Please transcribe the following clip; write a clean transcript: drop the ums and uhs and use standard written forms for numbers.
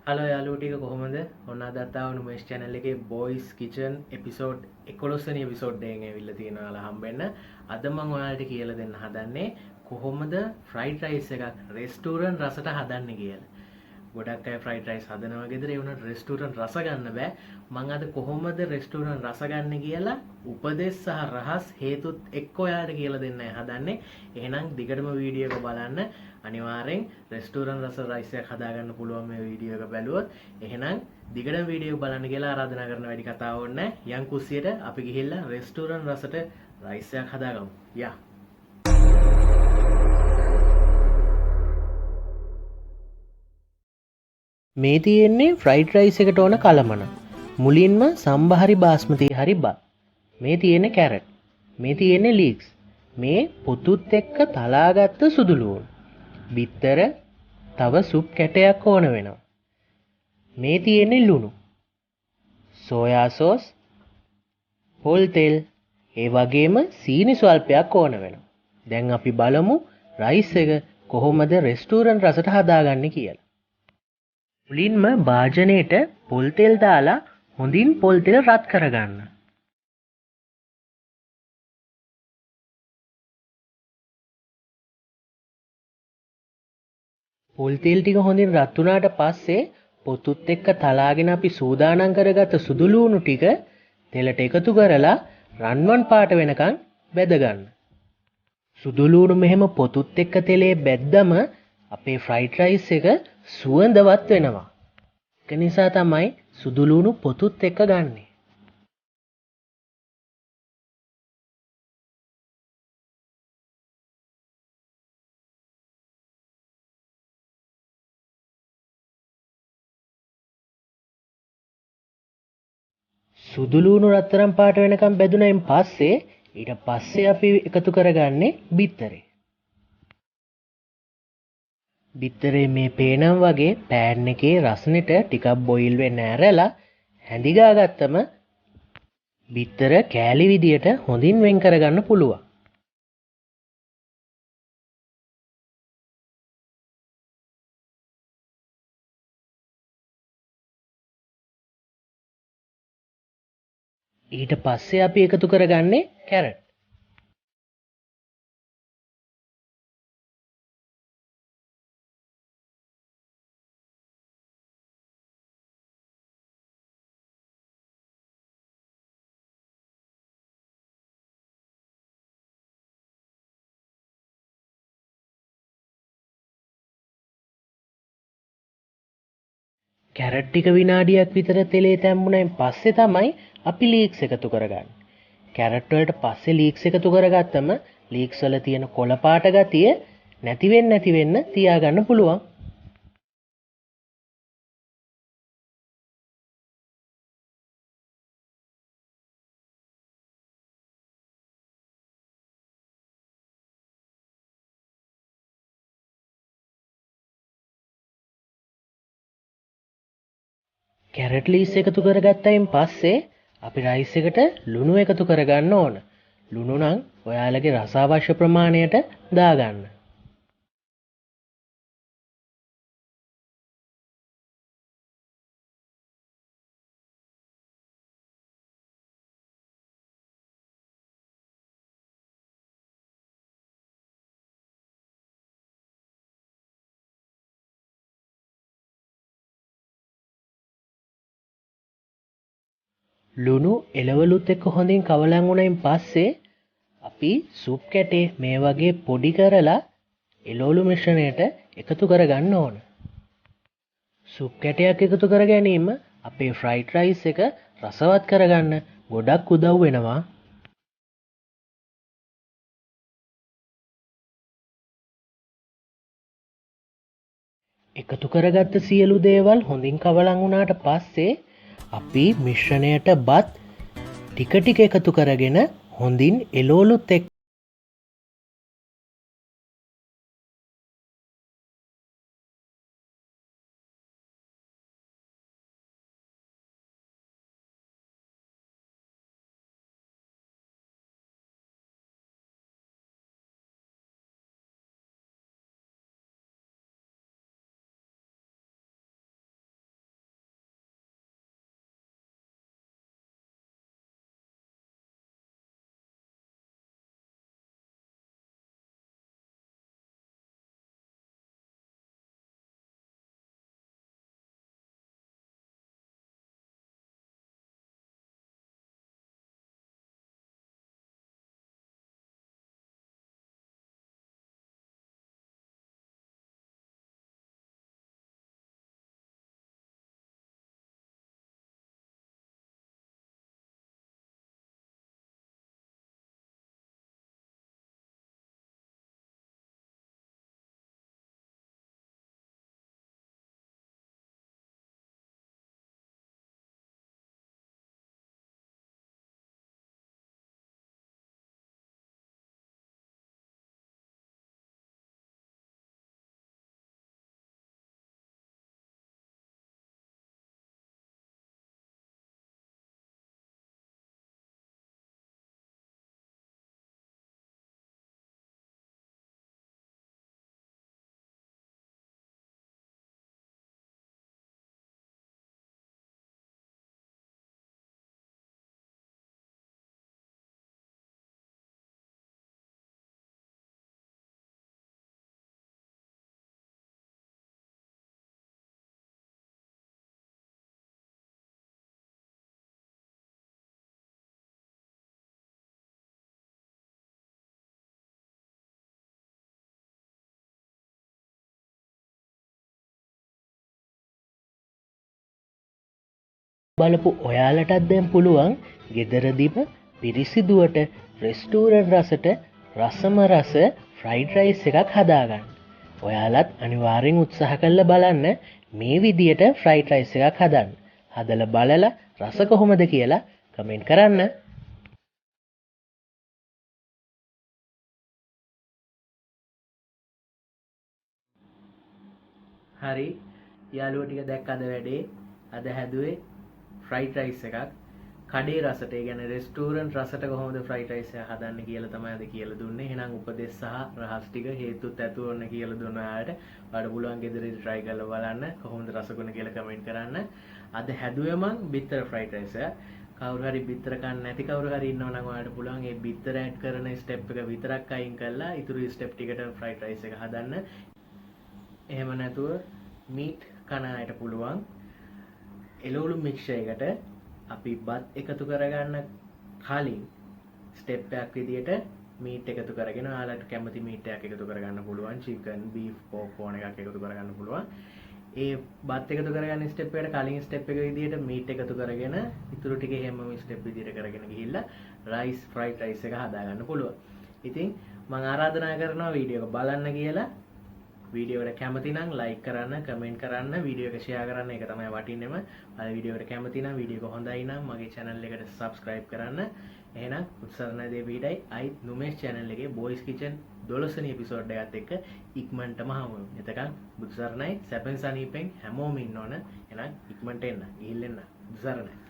Hello යාළුවෝ ටික කොහොමද? ඔන්න අදත් ආවුණු මේස් channel එකේ boys kitchen episode 11 වෙනි episode එකෙන් ඇවිල්ලා තියෙනවා ඔයාලා හම්බෙන්න. අද මම ඔයාලට කියලා දෙන්න හදන්නේ කොහොමද fried rice එකක් restaurant රසට හදන්නේ කියලා. ගොඩක් අය fried rice හදනවා ගෙදර ඒ වුණාට restaurant රස ගන්න බෑ. මම අද කොහොමද restaurant රස ගන්න කියලා උපදෙස් සහ රහස් හේතුත් එක්ක ඔයාලට කියලා දෙන්නයි හදන්නේ. එහෙනම් දිගටම වීඩියෝ එක බලන්න. අනිවාර්යෙන් රෙස්ටෝරන්ට් රස රයිස් එකක් හදාගන්න පුළුවන් මේ වීඩියෝ එක බැලුවොත්. එහෙනම් දිගටම වීඩියෝ එක බලන්න කියලා ආරාධනා කරන වැඩි කතාව ඕනේ නැහැ. යන් කුස්සියට අපි ගිහිල්ලා රෙස්ටෝරන්ට් රසට රයිස් එකක් හදාගමු. යා. මේ තියෙන්නේ ෆ්‍රයිඩ් රයිස් එකට ඕන කලමන. මුලින්ම සම්බහරි බාස්මති හරි බත්. මේ තියෙන්නේ කැරට්. මේ තියෙන්නේ ලීක්ස්. මේ පොතුත් එක්ක තලාගත්ත සුදු ලුණු. බිත්තර තව සුප් කැටයක් ඕන වෙනවා. මේ තියෙන්නේ ලුණු. සෝයා සෝස්, පොල් තෙල්, ඒ වගේම සීනි ස්වල්පයක් ඕන වෙනවා. දැන් අපි බලමු රයිස් එක කොහොමද රෙස්ටෝරන්ට් රසට හදාගන්නේ කියලා. මුලින්ම භාජනයේට පොල් තෙල් දාලා හොඳින් පොල් තෙල් රත් කරගන්න. පොල් තෙල් ටික හොඳින් රත් වුණාට පස්සේ පොතුත් එක්ක තලාගෙන අපි සූදානම් කරගත්ත සුදු ලූණු ටික තෙලට එකතු කරලා රන්වන් පාට වෙනකන් බැද ගන්න. සුදු ලූණු මෙහෙම පොතුත් එක්ක තෙලේ බැද්දම අපේ ෆ්‍රයිඩ් රයිස් එක සුවඳවත් වෙනවා. ඒක නිසා තමයි සුදු ලූණු පොතුත් එක්ක ගන්නෙ. සුදු ලූණු රත්තරන් පාට වෙනකම් බැදුනයින් පස්සේ ඊට පස්සේ අපි එකතු කරගන්නේ බිත්තරේ. බිත්තරේ මේ පේනම් වගේ පෑන් එකේ රස්නෙට ටිකක් බොයිල් වෙන්න ඇරලා හැඳිගා ගත්තම බිත්තර කෑලි විදියට හොඳින් වෙන් කරගන්න පුළුවන්. ඊට පස්සේ අපි එකතු කරගන්නේ කැරට්. කැරට් ටික විනාඩියක් විතර තෙලේ තැම්බුණයින් පස්සේ තමයි අපි ලීක්ස් එකතු කරගන්නේ. කැරට් වලට පස්සේ ලීක්ස් එකතු කරගත්තම ලීක්ස් වල තියෙන කොළ පාට ගතිය නැති වෙන්න තියාගන්න පුළුවන්. කැරට් ලීස් එකතු කරගත්තයින් පස්සේ අපි රයිස් එකට ලුණු එකතු කරගන්න ඕන. ලුණු නම් ඔයාලගේ රස අවශ්‍ය ප්‍රමාණයට දාගන්න. ලුණු එළවලුත් එක්ක හොඳින් කවලන් වුණයින් පස්සේ අපි සුප් කැටේ මේ වගේ පොඩි කරලා එළවලු මිශ්‍රණයට එකතු කරගන්න ඕන. සුප් කැටයක් එකතු කර ගැනීම අපේ ෆ්‍රයිඩ් රයිස් එක රසවත් කරගන්න ගොඩක් උදව් වෙනවා. එකතු කරගත්ත සියලු දේවල් හොඳින් කවලන් වුණාට පස්සේ අපි මිශ්‍රණයට බත් ටික ටික එකතු කරගෙන හොඳින් එළවලුත් එක්ක බලපු ඔයාලටත් දැන් පුළුවන් ගෙදරදිම පිරිසිදුවට රෙස්ටූරන්ට් රසට රසම රස ෆ්‍රයිඩ් රයිස් එකක් හදාගන්න. ඔයාලත් අනිවාර්යෙන් උත්සාහ කරලා බලන්න මේ විදියට ෆ්‍රයිඩ් රයිස් එකක් හදන්න. හදලා බලලා රස කොහොමද කියලා කමෙන්ට් කරන්න. හරි යාළුවෝ ටික දැක්ක අද වැඩේ. අද හැදුවේ ෆ්‍රයිඩ් රයිස් එකක්. කඩේ රසට ඒ කියන්නේ රෙස්ටුරන්ට් රසට කොහොමද ෆ්‍රයිඩ් රයිස් එක හදන්නේ කියලා තමයි අද කියලා දුන්නේ. එහෙනම් උපදෙස් සහ රහස් ටික හේතුත් ඇතුව ඔන්න කියලා දුන්න ඔයාලට. ඔයාලට පුළුවන් ගෙදරදී try කරලා බලන්න කොහොමද රසගුණ කියලා කමෙන්ට් කරන්න. අද හැදුවේ මං බිත්තර ෆ්‍රයිඩ් රයිස් එක. කවුරු හරි බිත්තර කන්න නැති කවුරු හරි ඉන්නවා නම් ඔයාලට පුළුවන් ඒ බිත්තර ඇඩ් කරන ස්ටෙප් එක විතරක් අයින් කරලා ඉතුරු ස්ටෙප් ටිකට ෆ්‍රයිඩ් රයිස් එක හදන්න. එහෙම නැතුව මීට් කන අයට පුළුවන් එළවලු මික්ස්චර් එකට අපි බත් එකතු කරගන්න කලින් ස්ටෙප් එකක් විදියට මීට් එකතු කරගෙන ඔයාලට කැමති මීට් එකක් එකතු කරගන්න පුළුවන්. චිකන්, බීෆ්, පෝක් ඕන එකක් එකතු කරගන්න පුළුවන්. ඒ බත් එකතු කරගන්න ස්ටෙප් එකට කලින් ස්ටෙප් එක විදියට මීට් එකතු කරගෙන ඉතුරු ටික හැමම ස්ටෙප් විදියට කරගෙන ගිහිල්ලා රයිස් ෆ්‍රයිඩ් රයිස් එක හදාගන්න පුළුවන්. ඉතින් මම ආරාධනා කරනවා වීඩියෝ එක බලන්න කියලා. වීඩියෝ එකට කැමති නම් ලයික් කරන්න, කමෙන්ට් කරන්න, වීඩියෝ එක ෂෙයා කරන්න. ඒක තමයි වටින්නේම. අද වීඩියෝ එකට කැමති නම් වීඩියෝ එක හොඳයි නම් මගේ channel එකට subscribe කරන්න. එහෙනම් උත්සාහන දේ වීඩියෝයි අයිත් නුමේෂ් channel එකේ boys kitchen 12 වෙනි episode එකත් එක්ක ඉක්මනටම හමු වෙමු. එතකන් බුදුසරණයි සැපෙන් සනීපෙන් හැමෝම ඉන්න ඕන. එහෙනම් ඉක්මනට එන්න. ගිහිල්ලා එන්න. බුදුසරණයි.